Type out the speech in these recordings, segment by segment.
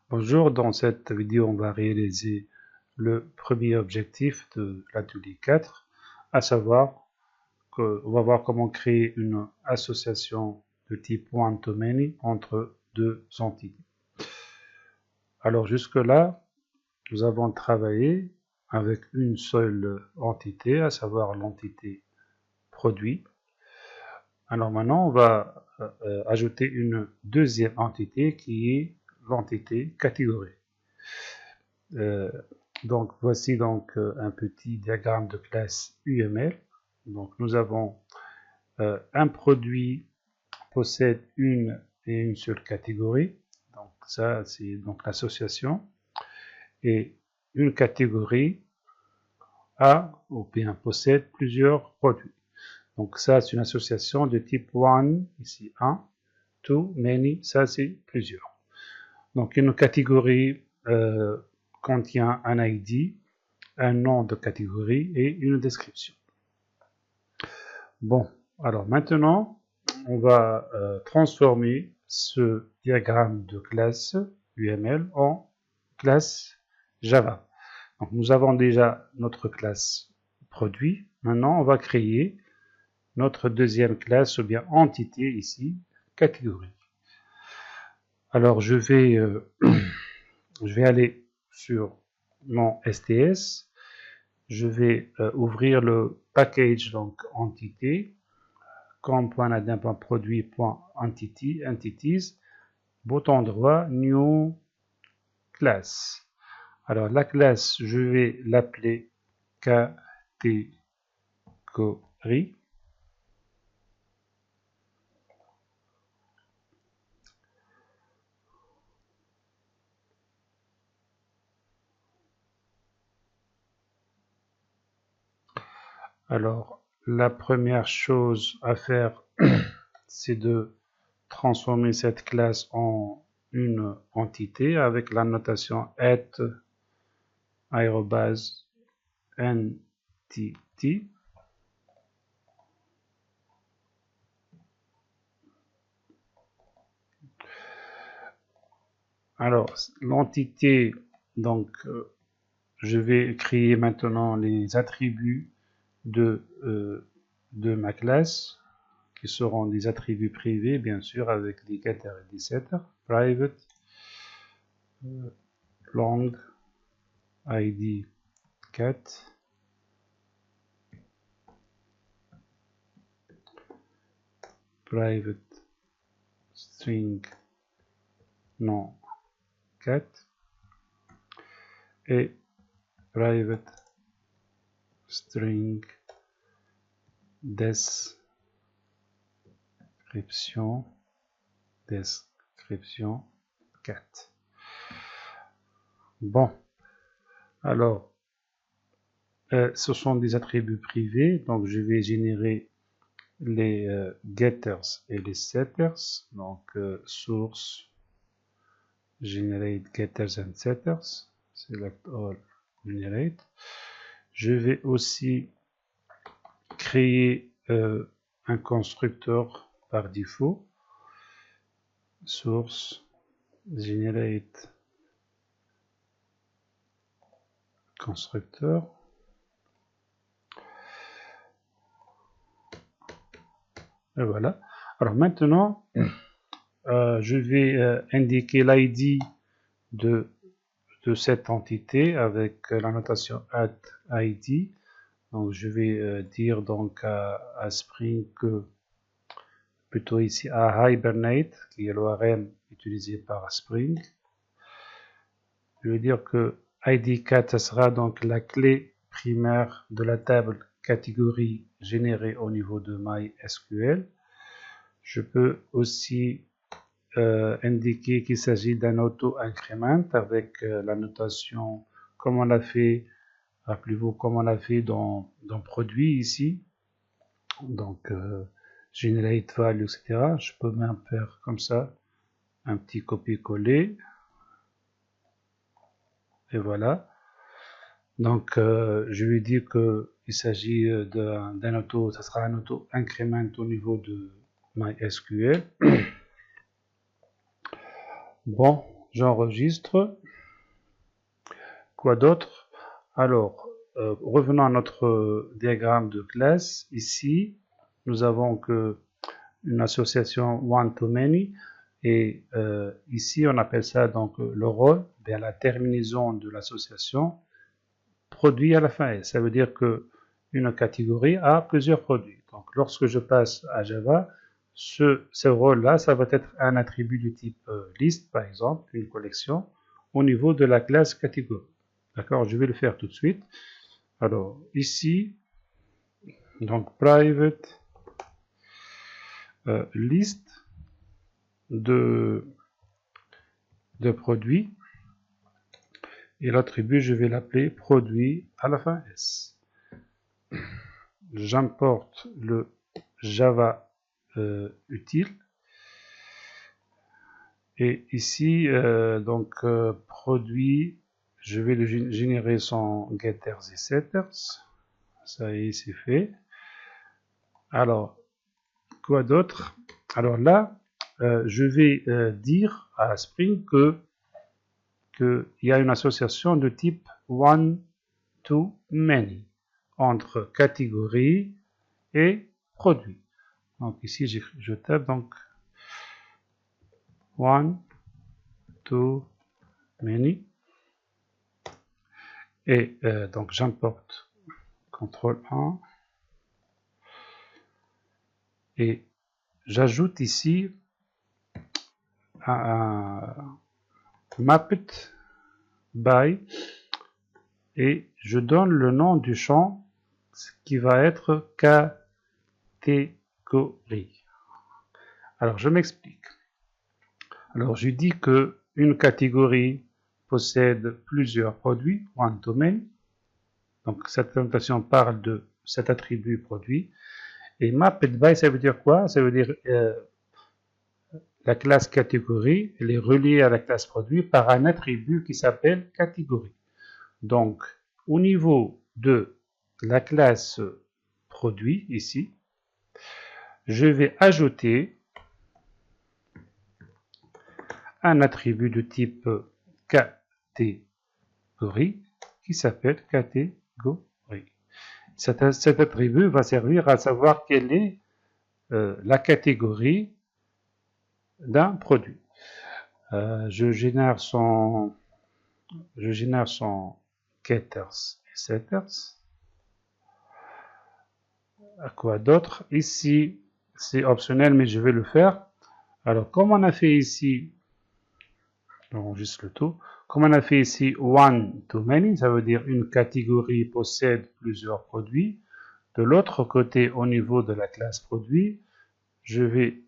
Bonjour, dans cette vidéo, on va réaliser le premier objectif de l'atelier 4, à savoir qu'on va voir comment créer une association de type one-to-many entre deux entités. Alors jusque-là, nous avons travaillé avec une seule entité, à savoir l'entité produit. Alors maintenant, on va ajouter une deuxième entité qui est l'entité catégorie. Donc voici donc un petit diagramme de classe UML. Donc nous avons un produit possède une et une seule catégorie. Donc ça c'est donc l'association. Et une catégorie a ou bien possède plusieurs produits. Donc ça c'est une association de type one, ici un, two, many, ça c'est plusieurs. Donc une catégorie contient un ID, un nom de catégorie et une description. Bon, alors maintenant, on va transformer ce diagramme de classe UML en classe Java. Donc nous avons déjà notre classe produit. Maintenant, on va créer notre deuxième classe ou bien entité ici, catégorie. Alors je vais aller sur mon STS. Je vais ouvrir le package, donc entité, com.nadin.produit.entities, bouton droit, new class. Alors la classe, je vais l'appeler catégorie. Alors la première chose à faire, c'est de transformer cette classe en une entité avec la notation @entity. Alors l'entité, donc je vais créer maintenant les attributs de ma classe, qui seront des attributs privés, bien sûr, avec des getters et des setters. Private, long, id 4, private string nom 4 et private string description 4. Bon, alors ce sont des attributs privés, donc je vais générer les getters et les setters. Donc source generate getters and setters, select all, generate. Je vais aussi créer un constructeur par défaut, source generate constructeur. Et voilà. Alors maintenant, je vais indiquer l'ID de cette entité avec la notation @id. Donc je vais dire donc à Spring que, plutôt ici à Hibernate, qui est l'ORM utilisé par Spring. Je vais dire que ID4, ça sera donc la clé primaire de la table catégorie générée au niveau de MySQL. Je peux aussi indiquer qu'il s'agit d'un auto-increment avec la notation comme on l'a fait, rappelez-vous, comme on l'a fait dans produit ici. Donc, generate value, etc. Je peux même faire comme ça, un petit copier-coller. Et voilà. Donc, je lui dis qu'il s'agit d'un auto, ça sera un auto-increment au niveau de MySQL. Bon, j'enregistre. Quoi d'autre? Alors, revenons à notre diagramme de classe. Ici, nous avons que une association one-to-many. Et ici, on appelle ça donc le rôle, bien la terminaison de l'association, produit à la fin S. Ça veut dire que une catégorie a plusieurs produits. Donc, lorsque je passe à Java, ce rôle-là, ça va être un attribut du type list, par exemple, une collection, au niveau de la classe catégorie. D'accord? Je vais le faire tout de suite. Alors, ici, donc private list de produits. Et l'attribut, je vais l'appeler produit à la fin S. J'importe le Java utile. Et ici, produit, je vais le générer sans getters et setters. Ça y est, c'est fait. Alors, quoi d'autre? Alors là, je vais dire à Spring qu'il y a une association de type one-to-many entre catégorie et produit. Donc ici, je tape donc one-to-many et donc j'importe CTRL 1 et j'ajoute ici un mapped by et je donne le nom du champ qui va être catégorie. Alors je m'explique. Alors je dis que une catégorie possède plusieurs produits, one to many. Donc cette notation parle de cet attribut produit. Et mapped by, ça veut dire quoi? Ça veut dire la classe catégorie, elle est reliée à la classe produit par un attribut qui s'appelle catégorie. Donc, au niveau de la classe produit, ici, je vais ajouter un attribut de type catégorie qui s'appelle catégorie. Cet attribut va servir à savoir quelle est la catégorie d'un produit. Je génère son getters et setters. À quoi d'autre? Ici, c'est optionnel, mais je vais le faire. Alors, comme on a fait ici, j'enregistre le tout. Comme on a fait ici one to many, ça veut dire une catégorie possède plusieurs produits. De l'autre côté, au niveau de la classe produit, je vais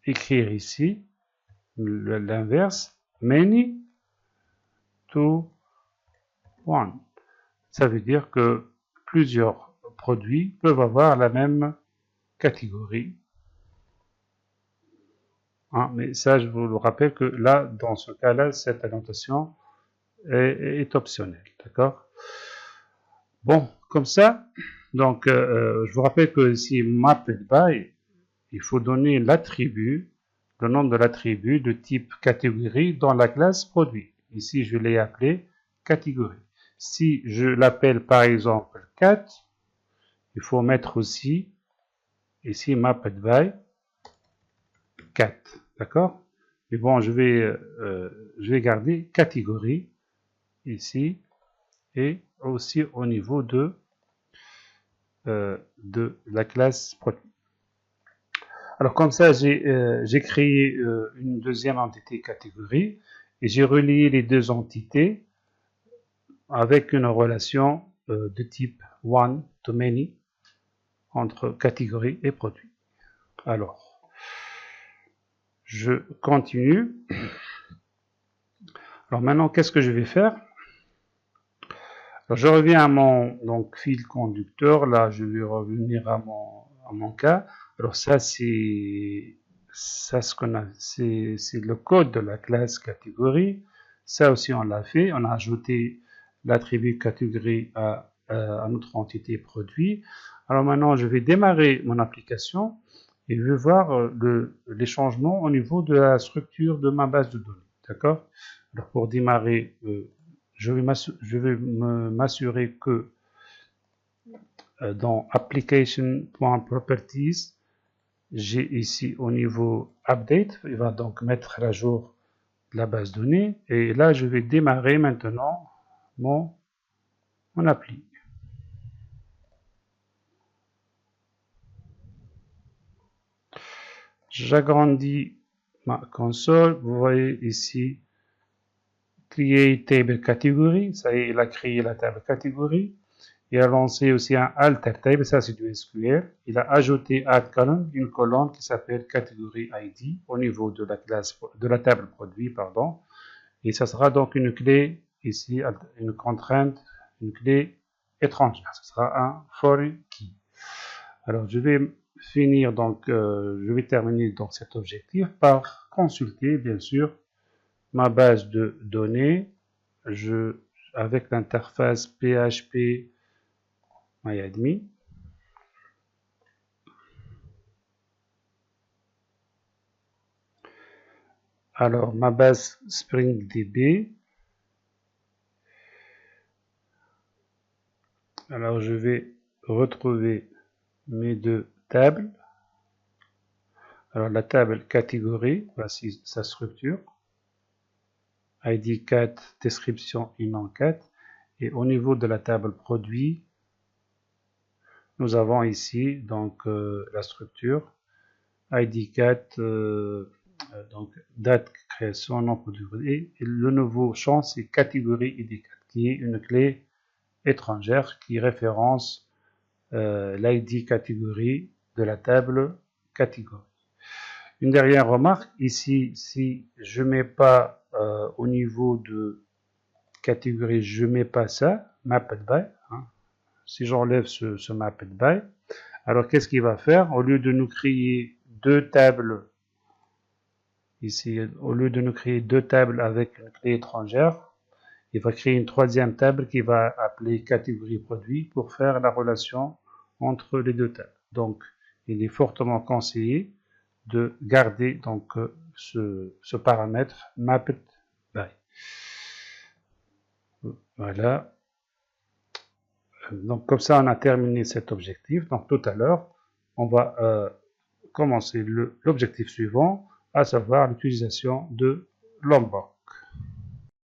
écrire ici l'inverse, many to one. Ça veut dire que plusieurs produits peuvent avoir la même catégorie. Mais ça, je vous le rappelle que là, dans ce cas-là, cette annotation est optionnelle. D'accord? Bon, comme ça, donc, je vous rappelle que si mapped by, il faut donner l'attribut, le nom de l'attribut de type catégorie dans la classe produit. Ici, je l'ai appelé catégorie. Si je l'appelle par exemple cat, il faut mettre aussi ici mapped by cat. D'accord? Mais bon, je vais garder catégorie ici et aussi au niveau de la classe produit. Alors comme ça, j'ai créé une deuxième entité catégorie et j'ai relié les deux entités avec une relation de type one to many entre catégorie et produit. Alors, je continue. Alors maintenant, qu'est-ce que je vais faire? Alors, je reviens à mon fil conducteur. Là, je vais revenir à mon cas. Alors ça, c'est le code de la classe catégorie. Ça aussi, on l'a fait. On a ajouté l'attribut catégorie à notre entité produit. Alors maintenant, je vais démarrer mon application et je vais voir les changements au niveau de la structure de ma base de données. D'accord? Alors pour démarrer, je vais m'assurer que dans application.properties, j'ai ici au niveau update, il va donc mettre à jour la base de données, et là je vais démarrer maintenant mon appli. J'agrandis ma console, vous voyez ici Create Table Category, ça y est, il a créé la table catégorie. Il a lancé aussi un alter table, ça c'est du SQL. Il a ajouté add column, une colonne qui s'appelle catégorie ID au niveau de la classe, de la table produit, pardon. Et ça sera donc une clé ici, une contrainte, une clé étrangère. Ce sera un foreign key. Alors je vais finir donc, je vais terminer donc cet objectif par consulter bien sûr ma base de données. Avec l'interface PHP MyAdmin. Alors, ma base SpringDB. Alors, je vais retrouver mes deux tables. Alors, la table catégorie, voici sa structure. ID 4, description et nom 4. Et au niveau de la table produit, nous avons ici donc la structure. ID 4, donc date création, nom produit. Et le nouveau champ, c'est catégorie ID 4, qui est une clé étrangère qui référence l'ID catégorie de la table catégorie. Une dernière remarque, ici, si je ne mets pas au niveau de catégorie, je ne mets pas ça, mapped by, hein. Si j'enlève ce mapped by, alors qu'est-ce qu'il va faire? Au lieu de nous créer deux tables, ici, au lieu de nous créer deux tables avec une clé étrangère, il va créer une troisième table qui va appeler catégorie produit pour faire la relation entre les deux tables. Donc, il est fortement conseillé de garder donc ce paramètre mapped by. Voilà. Donc, comme ça, on a terminé cet objectif. Donc, tout à l'heure, on va commencer l'objectif suivant, à savoir l'utilisation de Lambda.